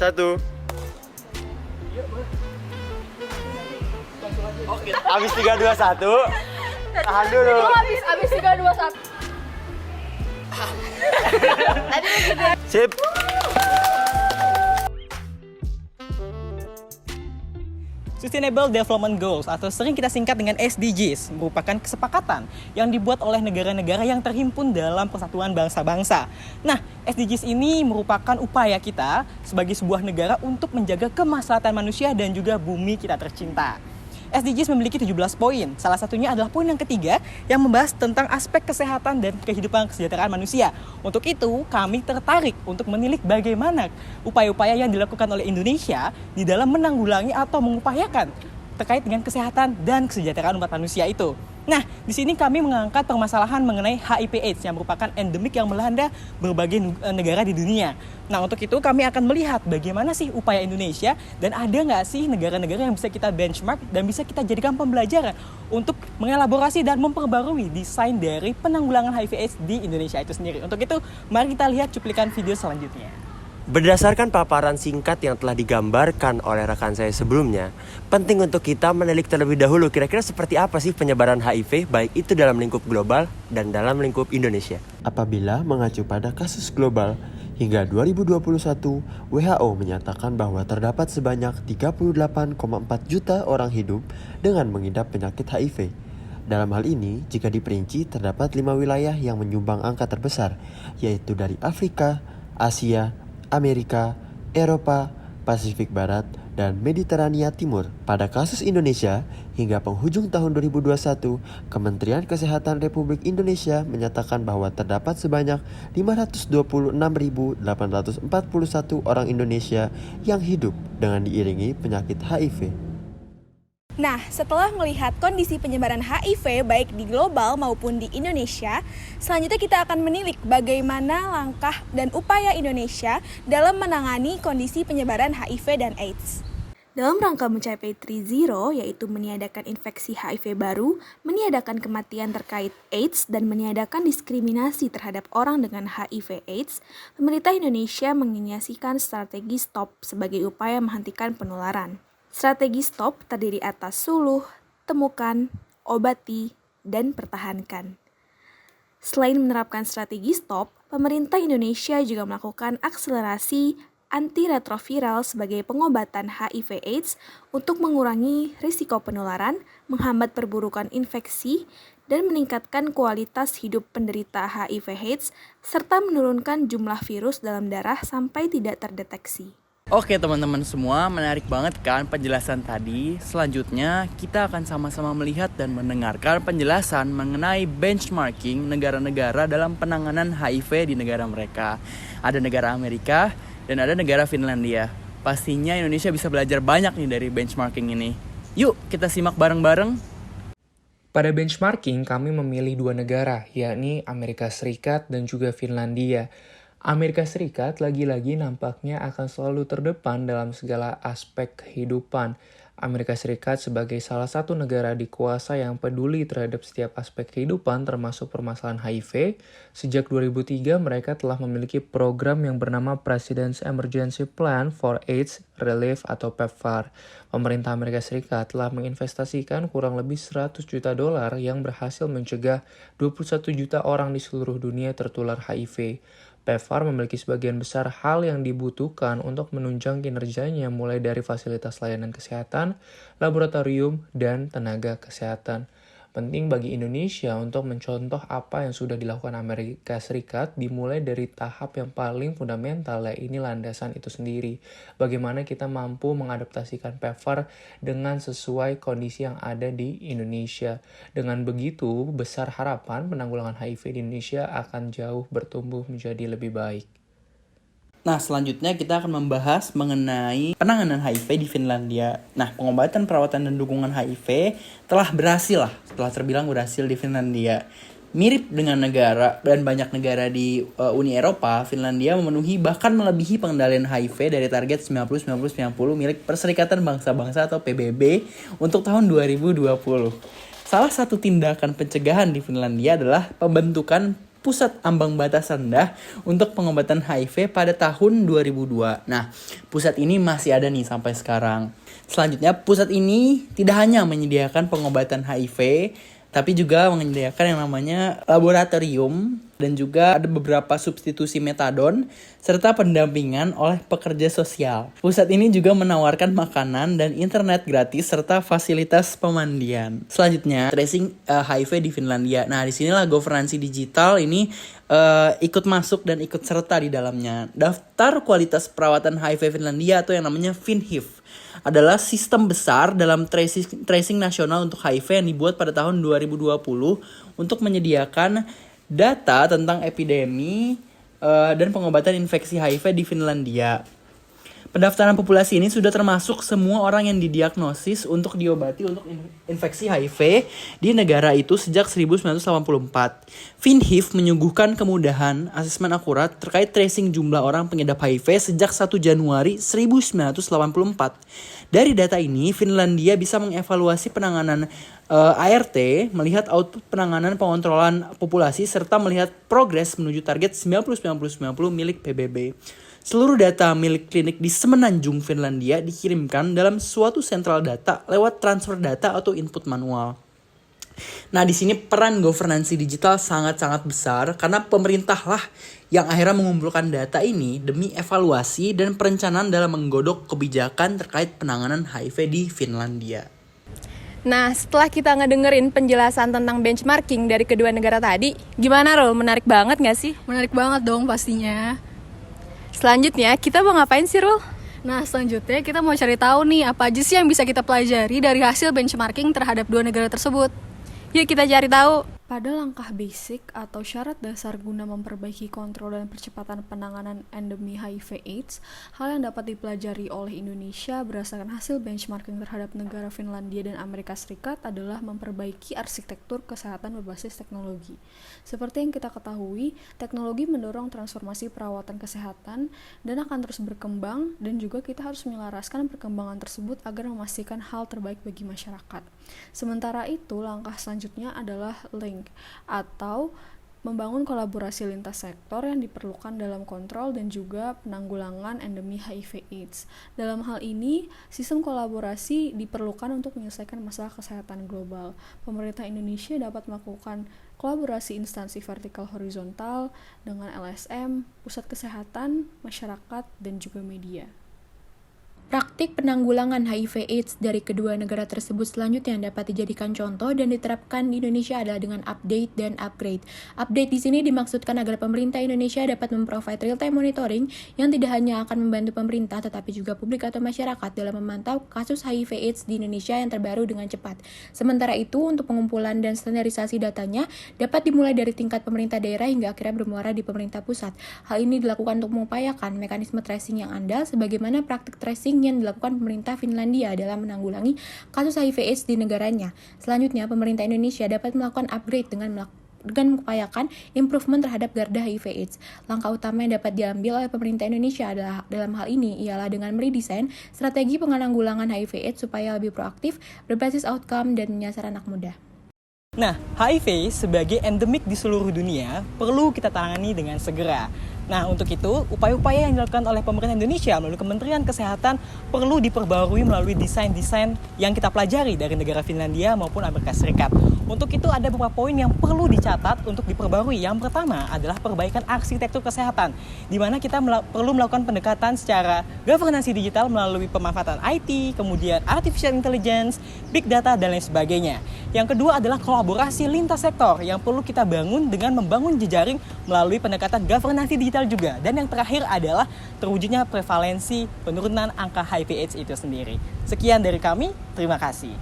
1. Habis 3, 2, 1. Tahan dulu. Habis 3, 2, 1. Sip. Sustainable Development Goals atau sering kita singkat dengan SDGs merupakan kesepakatan yang dibuat oleh negara-negara yang terhimpun dalam Persatuan Bangsa-Bangsa. Nah, SDGs ini merupakan upaya kita sebagai sebuah negara untuk menjaga kemaslahatan manusia dan juga bumi kita tercinta. SDGs memiliki 17 poin. Salah satunya adalah poin yang ketiga yang membahas tentang aspek kesehatan dan kehidupan kesejahteraan manusia. Untuk itu, kami tertarik untuk menilik bagaimana upaya-upaya yang dilakukan oleh Indonesia di dalam menanggulangi atau mengupayakan terkait dengan kesehatan dan kesejahteraan umat manusia itu. Nah, di sini kami mengangkat permasalahan mengenai HIV/AIDS yang merupakan endemik yang melanda berbagai negara di dunia. Nah, untuk itu kami akan melihat bagaimana sih upaya Indonesia dan ada nggak sih negara-negara yang bisa kita benchmark dan bisa kita jadikan pembelajaran untuk mengelaborasi dan memperbarui desain dari penanggulangan HIV/AIDS di Indonesia itu sendiri. Untuk itu, mari kita lihat cuplikan video selanjutnya. Berdasarkan paparan singkat yang telah digambarkan oleh rekan saya sebelumnya, penting untuk kita menilik terlebih dahulu kira-kira seperti apa sih penyebaran HIV baik itu dalam lingkup global dan dalam lingkup Indonesia. Apabila mengacu pada kasus global, hingga 2021, WHO menyatakan bahwa terdapat sebanyak 38,4 juta orang hidup dengan mengidap penyakit HIV. Dalam hal ini, jika diperinci, terdapat 5 wilayah yang menyumbang angka terbesar, yaitu dari Afrika, Asia, Amerika, Eropa, Pasifik Barat, dan Mediterania Timur. Pada kasus Indonesia, hingga penghujung tahun 2021, Kementerian Kesehatan Republik Indonesia menyatakan bahwa terdapat sebanyak 526.841 orang Indonesia yang hidup dengan diiringi penyakit HIV. Nah, setelah melihat kondisi penyebaran HIV baik di global maupun di Indonesia, selanjutnya kita akan menilik bagaimana langkah dan upaya Indonesia dalam menangani kondisi penyebaran HIV dan AIDS. Dalam rangka mencapai 3-0, yaitu meniadakan infeksi HIV baru, meniadakan kematian terkait AIDS, dan meniadakan diskriminasi terhadap orang dengan HIV/AIDS, pemerintah Indonesia menginisiasikan strategi STOP sebagai upaya menghentikan penularan. Strategi STOP terdiri atas suluh, temukan, obati, dan pertahankan. Selain menerapkan strategi STOP, pemerintah Indonesia juga melakukan akselerasi antiretroviral sebagai pengobatan HIV/AIDS untuk mengurangi risiko penularan, menghambat perburukan infeksi, dan meningkatkan kualitas hidup penderita HIV/AIDS, serta menurunkan jumlah virus dalam darah sampai tidak terdeteksi. Oke teman-teman semua, menarik banget kan penjelasan tadi. Selanjutnya kita akan sama-sama melihat dan mendengarkan penjelasan mengenai benchmarking negara-negara dalam penanganan HIV di negara mereka. Ada negara Amerika dan ada negara Finlandia. Pastinya Indonesia bisa belajar banyak nih dari benchmarking ini. Yuk kita simak bareng-bareng. Pada benchmarking kami memilih 2 negara, yakni Amerika Serikat dan juga Finlandia. Amerika Serikat lagi-lagi nampaknya akan selalu terdepan dalam segala aspek kehidupan. Amerika Serikat sebagai salah satu negara dikuasa yang peduli terhadap setiap aspek kehidupan termasuk permasalahan HIV. Sejak 2003 mereka telah memiliki program yang bernama President's Emergency Plan for AIDS Relief atau PEPFAR. Pemerintah Amerika Serikat telah menginvestasikan kurang lebih $100 juta yang berhasil mencegah 21 juta orang di seluruh dunia tertular HIV. PEPFAR memiliki sebagian besar hal yang dibutuhkan untuk menunjang kinerjanya mulai dari fasilitas layanan kesehatan, laboratorium, dan tenaga kesehatan. Penting bagi Indonesia untuk mencontoh apa yang sudah dilakukan Amerika Serikat dimulai dari tahap yang paling fundamental, yaitu landasan itu sendiri. Bagaimana kita mampu mengadaptasikan PEPFAR dengan sesuai kondisi yang ada di Indonesia. Dengan begitu, besar harapan penanggulangan HIV di Indonesia akan jauh bertumbuh menjadi lebih baik. Nah, selanjutnya kita akan membahas mengenai penanganan HIV di Finlandia. Nah, pengobatan, perawatan, dan dukungan HIV telah berhasil telah terbilang berhasil di Finlandia. Mirip dengan negara dan banyak negara di Uni Eropa, Finlandia memenuhi bahkan melebihi pengendalian HIV dari target 90-90-90 milik Perserikatan Bangsa-Bangsa atau PBB untuk tahun 2020. Salah satu tindakan pencegahan di Finlandia adalah pembentukan pusat ambang batas rendah untuk pengobatan HIV pada tahun 2002. Nah, pusat ini masih ada nih sampai sekarang. Selanjutnya, pusat ini tidak hanya menyediakan pengobatan HIV, tapi juga menyediakan yang namanya laboratorium dan juga ada beberapa substitusi metadon serta pendampingan oleh pekerja sosial. Pusat ini juga menawarkan makanan dan internet gratis serta fasilitas pemandian. Selanjutnya, tracing HIV di Finlandia. Nah, disinilah governansi digital ini ikut masuk dan ikut serta di dalamnya. Daftar kualitas perawatan HIV Finlandia atau yang namanya FinHIF adalah sistem besar dalam tracing nasional untuk HIV yang dibuat pada tahun 2020 untuk menyediakan data tentang epidemi dan pengobatan infeksi HIV di Finlandia. Pendaftaran populasi ini sudah termasuk semua orang yang didiagnosis untuk diobati untuk infeksi HIV di negara itu sejak 1984. FinHIF menyuguhkan kemudahan asesmen akurat terkait tracing jumlah orang pengidap HIV sejak 1 Januari 1984. Dari data ini, Finlandia bisa mengevaluasi penanganan ART, melihat output penanganan pengontrolan populasi, serta melihat progres menuju target 90-90-90 milik PBB. Seluruh data milik klinik di Semenanjung, Finlandia dikirimkan dalam suatu sentral data lewat transfer data atau input manual. Nah, di sini peran governansi digital sangat-sangat besar karena pemerintahlah yang akhirnya mengumpulkan data ini demi evaluasi dan perencanaan dalam menggodok kebijakan terkait penanganan HIV di Finlandia. Nah, setelah kita ngedengerin penjelasan tentang benchmarking dari kedua negara tadi, gimana Rul? Menarik banget gak sih? Menarik banget dong pastinya. Selanjutnya, kita mau ngapain sih, Rul? Nah, selanjutnya kita mau cari tahu nih apa aja sih yang bisa kita pelajari dari hasil benchmarking terhadap dua negara tersebut. Yuk kita cari tahu. Pada langkah basic atau syarat dasar guna memperbaiki kontrol dan percepatan penanganan endemi HIV/AIDS, hal yang dapat dipelajari oleh Indonesia berdasarkan hasil benchmarking terhadap negara Finlandia dan Amerika Serikat adalah memperbaiki arsitektur kesehatan berbasis teknologi. Seperti yang kita ketahui, teknologi mendorong transformasi perawatan kesehatan dan akan terus berkembang, dan juga kita harus menyelaraskan perkembangan tersebut agar memastikan hal terbaik bagi masyarakat. Sementara itu, langkah selanjutnya adalah link atau membangun kolaborasi lintas sektor yang diperlukan dalam kontrol dan juga penanggulangan endemi HIV/AIDS. Dalam hal ini, sistem kolaborasi diperlukan untuk menyelesaikan masalah kesehatan global. Pemerintah Indonesia dapat melakukan kolaborasi instansi vertikal horizontal dengan LSM, pusat kesehatan, masyarakat, dan juga media. Praktik penanggulangan HIV/AIDS dari kedua negara tersebut selanjutnya yang dapat dijadikan contoh dan diterapkan di Indonesia adalah dengan update dan upgrade. Update di sini dimaksudkan agar pemerintah Indonesia dapat memprovide real-time monitoring yang tidak hanya akan membantu pemerintah tetapi juga publik atau masyarakat dalam memantau kasus HIV/AIDS di Indonesia yang terbaru dengan cepat. Sementara itu, untuk pengumpulan dan standarisasi datanya dapat dimulai dari tingkat pemerintah daerah hingga akhirnya bermuara di pemerintah pusat. Hal ini dilakukan untuk mengupayakan mekanisme tracing yang andal sebagaimana praktik tracing yang dilakukan pemerintah Finlandia dalam menanggulangi kasus HIV/AIDS di negaranya. Selanjutnya, pemerintah Indonesia dapat melakukan upgrade dengan mengupayakan improvement terhadap garda HIV/AIDS. Langkah utama yang dapat diambil oleh pemerintah Indonesia adalah dalam hal ini ialah dengan meredesain strategi penanggulangan HIV/AIDS supaya lebih proaktif, berbasis outcome, dan menyasar anak muda. Nah, HIV sebagai endemik di seluruh dunia perlu kita tangani dengan segera. Nah, untuk itu, upaya-upaya yang dilakukan oleh pemerintah Indonesia melalui Kementerian Kesehatan perlu diperbarui melalui desain-desain yang kita pelajari dari negara Finlandia maupun Amerika Serikat. Untuk itu, ada beberapa poin yang perlu dicatat untuk diperbarui. Yang pertama adalah perbaikan arsitektur kesehatan, di mana kita perlu melakukan pendekatan secara governansi digital melalui pemanfaatan IT, kemudian artificial intelligence, big data, dan lain sebagainya. Yang kedua adalah kolaborasi lintas sektor yang perlu kita bangun dengan membangun jejaring melalui pendekatan governansi digital juga. Dan yang terakhir adalah terwujudnya prevalensi penurunan angka HIV/AIDS itu sendiri. Sekian dari kami, terima kasih.